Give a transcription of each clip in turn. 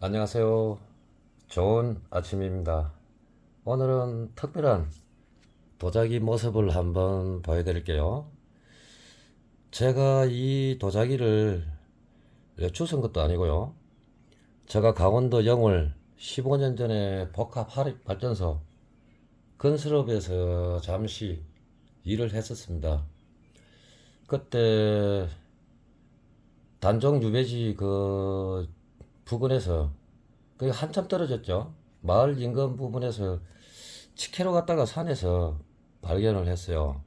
안녕하세요. 좋은 아침입니다. 오늘은 특별한 도자기 모습을 한번 보여드릴게요. 제가 이 도자기를 주운 것도 아니고요. 제가 강원도 영월 15년 전에 복합화력발전소 건설업에서 잠시 일을 했었습니다. 그때 단종 유배지 그 부근에서 그 한참 떨어졌죠. 마을 인근 부분에서 치케로 갔다가 산에서 발견을 했어요.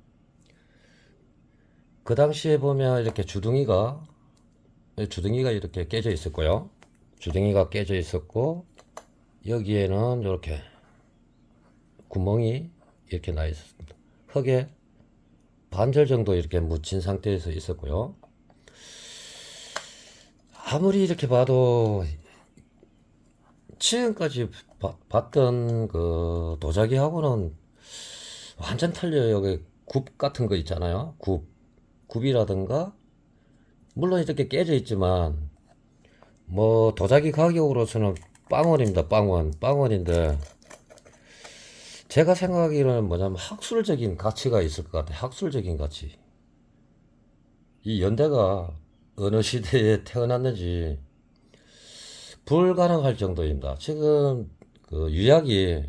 그 당시에 보면 이렇게 주둥이가 이렇게 깨져 있었고요. 주둥이가 깨져 있었고, 여기에는 이렇게 구멍이 이렇게 나 있었습니다. 흙에 반절 정도 이렇게 묻힌 상태에서 있었고요. 아무리 이렇게 봐도 지금까지 봤던 그 도자기하고는 완전 틀려요. 여기 굽 같은 거 있잖아요. 굽이라든가 물론 이렇게 깨져 있지만 뭐 도자기 가격으로서는 빵원입니다. 빵원인데 제가 생각하기로는 뭐냐면 학술적인 가치가 있을 것 같아요. 학술적인 가치. 이 연대가 어느 시대에 태어났는지 불가능할 정도입니다. 지금 그 유약이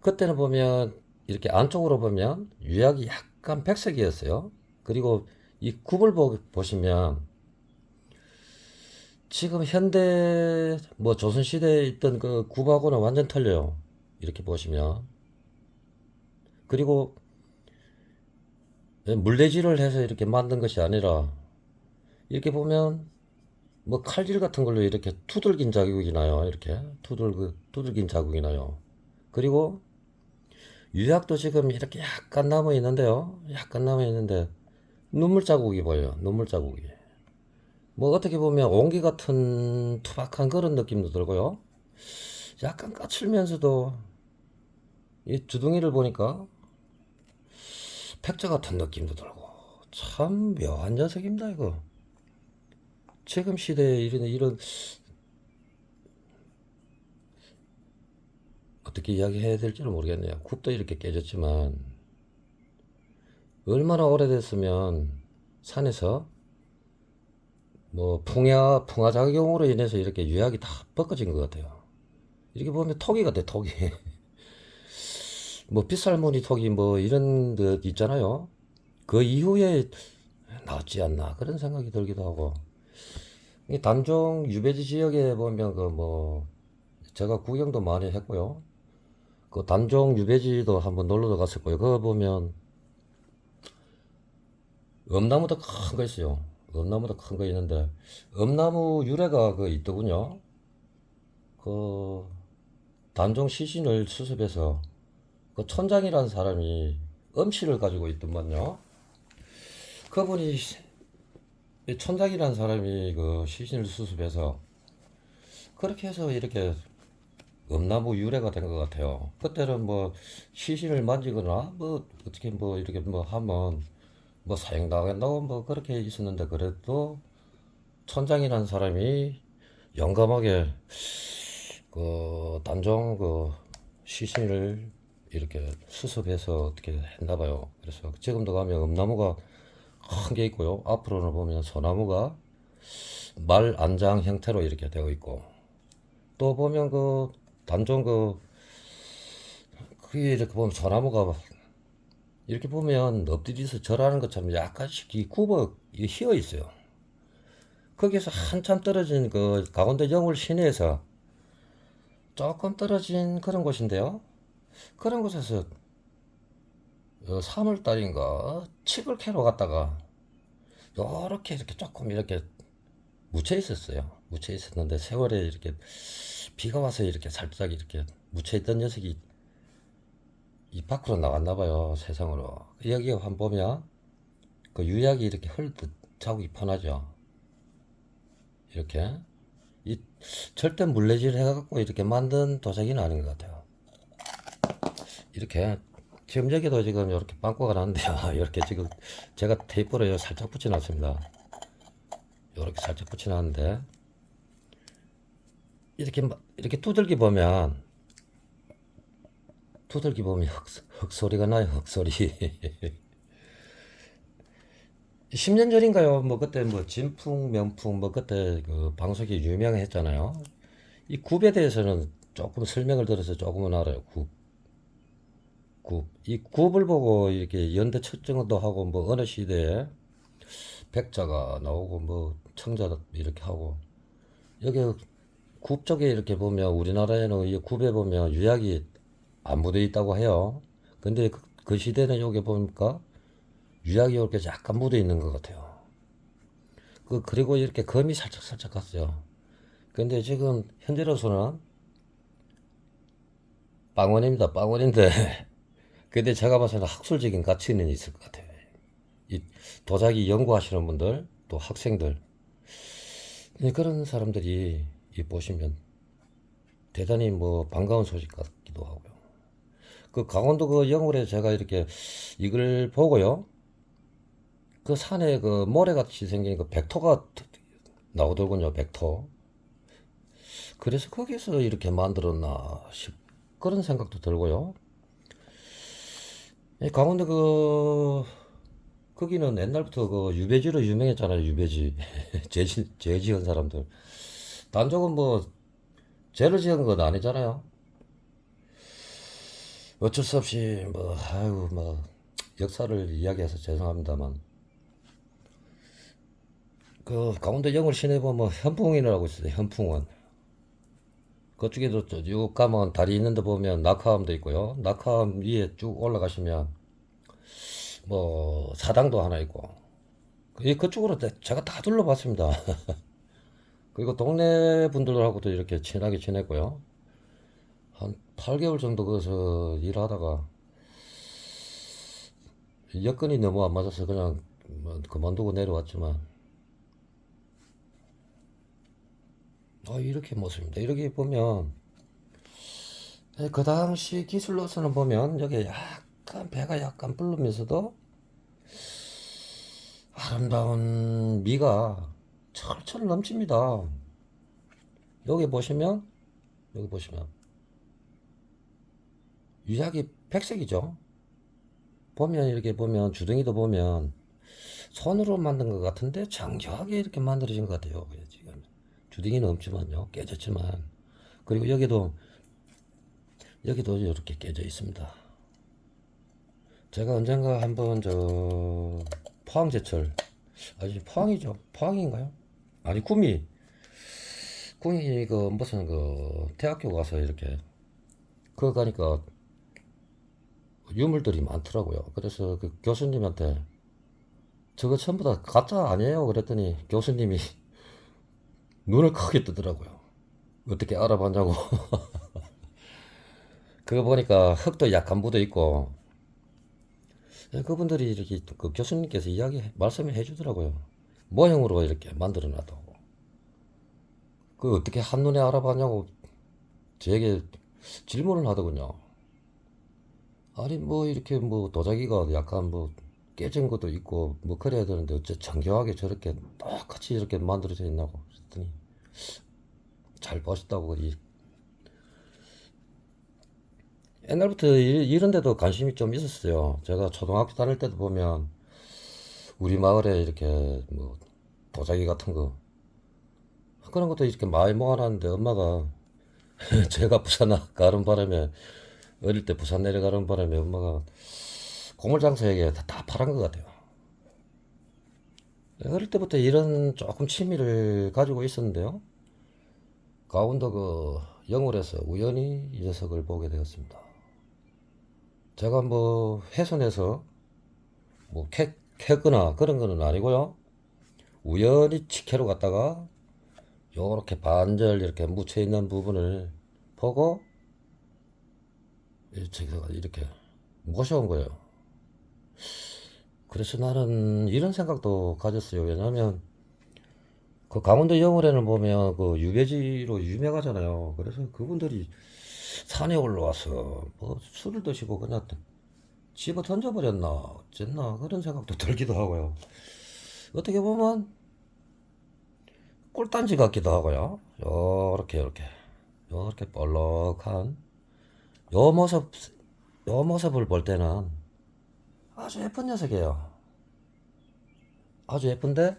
그때는 보면 이렇게 안쪽으로 보면 유약이 약간 백색이었어요. 그리고 이 굽을 보시면 지금 현대 뭐 조선시대에 있던 그 굽하고는 완전 틀려요. 이렇게 보시면. 그리고 물레질을 해서 이렇게 만든 것이 아니라 이렇게 보면 뭐 칼질 같은 걸로 이렇게 두들긴 자국이 나요. 이렇게 두들긴 자국이 나요. 그리고 유약도 지금 이렇게 약간 남아 있는데요. 약간 남아 있는데 눈물 자국이 보여요. 눈물 자국이. 뭐 어떻게 보면 온기 같은 투박한 그런 느낌도 들고요. 약간 까칠면서도 이 주둥이를 보니까 팩자 같은 느낌도 들고 참 묘한 녀석입니다 이거. 지금 시대에 이런 어떻게 이야기해야 될지는 모르겠네요. 굽도 이렇게 깨졌지만 얼마나 오래됐으면 산에서 뭐 풍화작용으로 인해서 이렇게 유약이 다 벗겨진 것 같아요. 이렇게 보면 토기 같아, 토기. 뭐 빗살무늬 토기 뭐 이런 것 있잖아요. 그 이후에 나왔지 않나 그런 생각이 들기도 하고. 이 단종 유배지 지역에 보면 그 뭐 제가 구경도 많이 했고요. 그 단종 유배지도 한번 놀러 갔었고요. 그거 보면 엄나무도 큰 거 있어요. 엄나무도 큰 거 있는데 엄나무 유래가 그 있더군요. 그 단종 시신을 수습해서 그 촌장이라는 사람이 엄씨를 가지고 있더만요. 그분이 이 촌장이라는 사람이 그 시신을 수습해서 그렇게 해서 이렇게 엄나무 유래가 된 것 같아요. 그때는 뭐 시신을 만지거나 뭐 어떻게 뭐 이렇게 뭐 하면 뭐 사형당한다고 뭐 그렇게 있었는데 그래도 촌장이라는 사람이 용감하게 그 단종 그 시신을 이렇게 수습해서 어떻게 했나 봐요. 그래서 지금도 가면 엄나무가 큰 게 있고요. 앞으로는 보면 소나무가 말 안장 형태로 이렇게 되어 있고 또 보면 그 단종 그 이렇게 보면 소나무가 이렇게 보면 엎드려서 절하는 것처럼 약간씩 이 굽어 휘어 있어요. 거기서 한참 떨어진 그 강원도 영월 시내에서 조금 떨어진 그런 곳인데요. 그런 곳에서 3월 달인가 칡을 캐러 갔다가 요렇게 이렇게 조금 이렇게 묻혀 있었어요. 묻혀 있었는데 세월에 이렇게 비가 와서 이렇게 살짝 이렇게 묻혀 있던 녀석이 이 밖으로 나왔나 봐요. 세상으로. 여기 한번 보면 그 유약이 이렇게 흘듯 자국이 펀하죠. 이렇게 이 절대 물레질 해갖고 이렇게 만든 도자기는 아닌 것 같아요. 이렇게 지금 여기도 지금 이렇게 빵꾸가 나는데요. 이렇게 지금 제가 테이프로 살짝 붙여놨습니다. 이렇게 살짝 붙여놨는데 이렇게 두들기 보면 흑소리가 나요, 흑소리. 10년 전인가요? 뭐 그때 뭐 진풍, 명풍 뭐 그때 그 방송이 유명했잖아요. 이 굽에 대해서는 조금 설명을 들어서 조금은 알아요. 굽, 굽. 이 굽을 보고 이렇게 연대 측정도 하고 뭐 어느 시대에 백자가 나오고 뭐 청자 이렇게 하고 여기 굽 쪽에 이렇게 보면 우리나라에는 이 굽에 보면 유약이 안 묻어 있다고 해요. 근데 그 시대는 여기 보니까 유약이 이렇게 약간 묻어 있는 것 같아요. 그리고 이렇게 검이 살짝살짝 갔어요. 근데 지금 현재로서는 빵원입니다. 빵원인데 근데 제가 봐서는 학술적인 가치는 있을 것 같아요. 이 도자기 연구하시는 분들 또 학생들 그런 사람들이 이 보시면 대단히 뭐 반가운 소식 같기도 하고요. 그 강원도 그 영월에 제가 이렇게 이걸 보고요. 그 산에 그 모래같이 생긴 그 백토가 나오더군요. 백토. 그래서 거기서 이렇게 만들었나 싶 그런 생각도 들고요. 강원도 거기는 옛날부터 그 유배지로 유명했잖아요. 유배지. 죄 지은 사람들. 단적은 뭐 죄를 지은 건 아니잖아요. 어쩔 수 없이 뭐 아유 뭐 역사를 이야기해서 죄송합니다만 그 강원도 영월 시내 보면 뭐 현풍원이라고 있어요. 현풍원. 그쪽에도 쭉 가면 다리 있는 데 보면 낙하암도 있고요. 낙하암 위에 쭉 올라가시면 뭐 사당도 하나 있고 그쪽으로 제가 다 둘러봤습니다. 그리고 동네 분들하고도 이렇게 친하게 지냈고요. 한 8개월 정도 거기서 일하다가 여건이 너무 안 맞아서 그냥 뭐 그만두고 내려왔지만 이렇게 모습입니다. 이렇게 보면 그 당시 기술로서는 보면 여기 약간 배가 약간 불르면서도 아름다운 미가 철철 넘칩니다. 여기 보시면 여기 보시면 유약이 백색이죠. 보면 이렇게 보면 주둥이도 보면 손으로 만든 것 같은데 정교하게 이렇게 만들어진 것 같아요. 지금 주둥이는 없지만요, 깨졌지만 그리고 여기도 이렇게 깨져 있습니다. 제가 언젠가 한번 포항제철 아니 포항이죠, 포항인가요? 아니 구미 그 무슨 그 대학교 가서 이렇게 그거 가니까 유물들이 많더라고요. 그래서 그 교수님한테 저거 전부 다 가짜 아니에요? 그랬더니 교수님이 눈을 크게 뜨더라고요. 어떻게 알아봤냐고. 그거 보니까 흙도 약간 묻어 있고 그분들이 이렇게 그 교수님께서 말씀을 해주더라고요. 모형으로 이렇게 만들어 놨다고. 그 어떻게 한눈에 알아봤냐고 저에게 질문을 하더군요. 아니 뭐 이렇게 뭐 도자기가 약간 뭐 깨진 것도 있고 뭐 그래야 되는데 어째 정교하게 저렇게 똑같이 이렇게 만들어져 있나고 그랬더니 잘 보셨다고 그리. 옛날부터 이런 데도 관심이 좀 있었어요. 제가 초등학교 다닐 때도 보면 우리 마을에 이렇게 뭐 도자기 같은 거 그런 것도 이렇게 많이 모아놨는데 엄마가 제가 부산 가는 바람에 어릴 때 부산 내려가는 바람에 엄마가 고물장사에게 다 팔은 것 같아요. 어릴 때부터 이런 조금 취미를 가지고 있었는데요. 강원도 그 영월에서 우연히 이 녀석을 보게 되었습니다. 제가 뭐 훼손해서 뭐 캐거나 그런 거는 아니고요. 우연히 직회로 갔다가 요렇게 반절 이렇게 묻혀 있는 부분을 보고 제가 이렇게 모셔온 거예요. 그래서 나는 이런 생각도 가졌어요. 왜냐하면 그 강원도 영월에는 보면 그 유배지로 유명하잖아요. 그래서 그분들이 산에 올라와서 뭐 술을 드시고 그냥 집어 던져버렸나 어쨌나 그런 생각도 들기도 하고요. 어떻게 보면 꿀단지 같기도 하고요. 요렇게 요렇게. 요렇게 볼록한 요 모습, 요 모습을 볼 때는 아주 예쁜 녀석이에요. 아주 예쁜데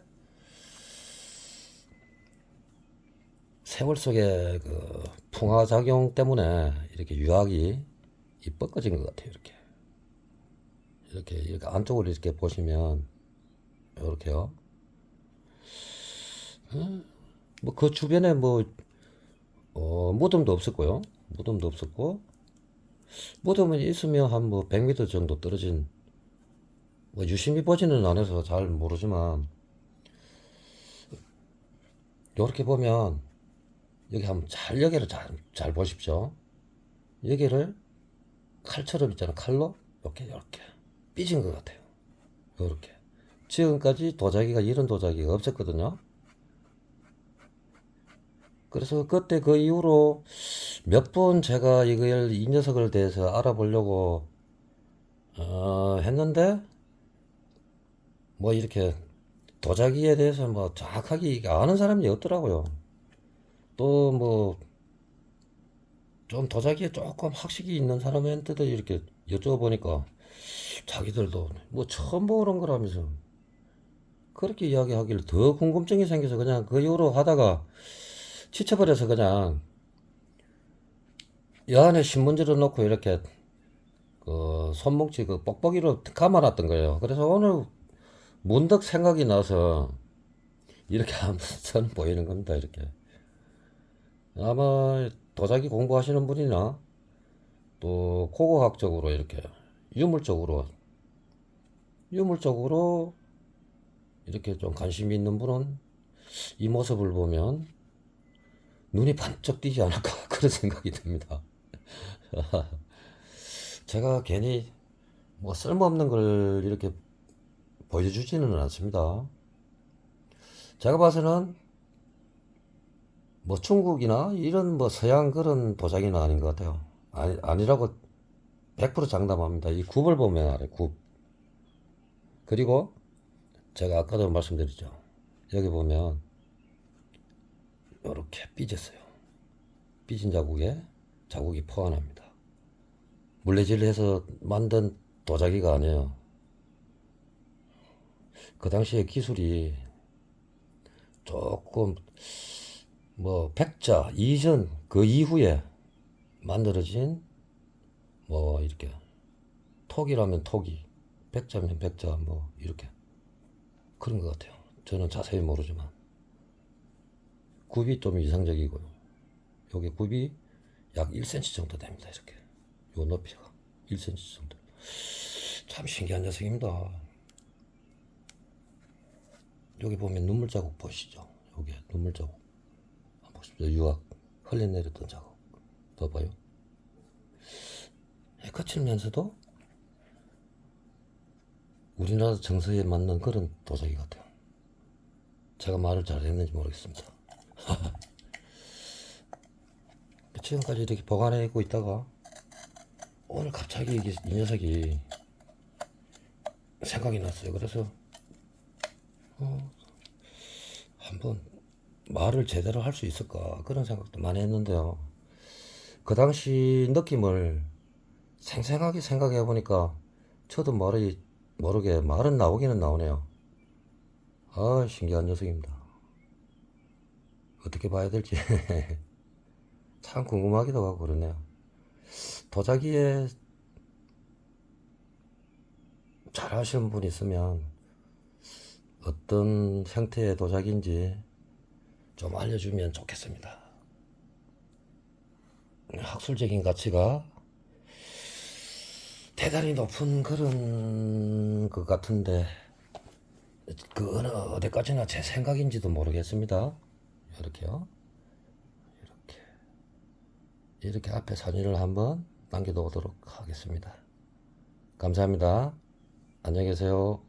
세월 속에 그 풍화작용 때문에 이렇게 유학이 뻗어진 것 같아요. 이렇게 안쪽으로 이렇게 보시면 이렇게요. 뭐 그 주변에 뭐 무덤도 없었고요. 무덤도 없었고 무덤은 있으면 한 뭐 100m 정도 떨어진 뭐 유심히 보지는 않아서 잘 모르지만 이렇게 보면 여기 한번 여기를 잘 보십시오. 여기를 칼처럼 있잖아. 칼로 이렇게 삐진 것 같아요. 이렇게 지금까지 도자기가 이런 도자기가 없었거든요. 그래서 그때 그 이후로 몇 번 제가 이 녀석을 대해서 알아보려고 했는데 뭐 이렇게 도자기에 대해서 뭐 정확하게 아는 사람이 없더라고요. 또 뭐 좀 도자기에 조금 학식이 있는 사람한테도 이렇게 여쭤보니까 자기들도 뭐 처음 보는 거라면서 그렇게 이야기하길래 더 궁금증이 생겨서 그냥 그 이후로 하다가 지쳐버려서 그냥 이 안에 신문지를 넣고 이렇게 그 손목지 그 뽁뽁이로 감아놨던 거예요. 그래서 오늘 문득 생각이 나서 이렇게 한번 선 보이는 겁니다. 이렇게 아마 도자기 공부하시는 분이나 또 고고학적으로 이렇게 유물적으로 유물적으로 이렇게 좀 관심이 있는 분은 이 모습을 보면 눈이 반짝 띄지 않을까 그런 생각이 듭니다. 제가 괜히 뭐 쓸모없는 걸 이렇게 보여주지는 않습니다. 제가 봐서는 뭐 중국이나 이런 뭐 서양 그런 도자기는 아닌 것 같아요. 아니라고 100% 장담합니다. 이 굽을 보면 알아요. 굽. 그리고 제가 아까도 말씀드렸죠. 여기 보면 이렇게 삐졌어요. 삐진 자국이 포함합니다. 물레질을 해서 만든 도자기가 아니에요. 그 당시에 기술이 조금 뭐 백자 이전 그 이후에 만들어진 뭐 이렇게 톡이라면 톡이 백자면 백자 뭐 이렇게 그런 것 같아요. 저는 자세히 모르지만 굽이 좀 이상적이고요. 여기 굽이 약 1cm 정도 됩니다. 이렇게 요 높이가 1cm 정도. 참 신기한 녀석입니다. 여기 보면 눈물 자국 보시죠. 여기 눈물 자국 한번 보십시오. 유학 흘려내렸던 자국 더 봐요. 거칠면서도 우리나라 정서에 맞는 그런 도자기 같아요. 제가 말을 잘했는지 모르겠습니다. 지금까지 이렇게 보관해 있고 있다가 오늘 갑자기 이 녀석이 생각이 났어요. 그래서 한번 말을 제대로 할 수 있을까 그런 생각도 많이 했는데요. 그 당시 느낌을 생생하게 생각해 보니까 저도 모르게 말은 나오기는 나오네요. 아, 신기한 녀석입니다. 어떻게 봐야 될지 참 궁금하기도 하고 그러네요. 도자기에 잘 하시는 분 있으면 어떤 형태의 도자기인지 좀 알려주면 좋겠습니다. 학술적인 가치가 대단히 높은 그런 것 같은데 그 어느 어디까지나 제 생각인지도 모르겠습니다. 이렇게요. 이렇게 이렇게 앞에 사진을 한번 남겨놓도록 하겠습니다. 감사합니다. 안녕히 계세요.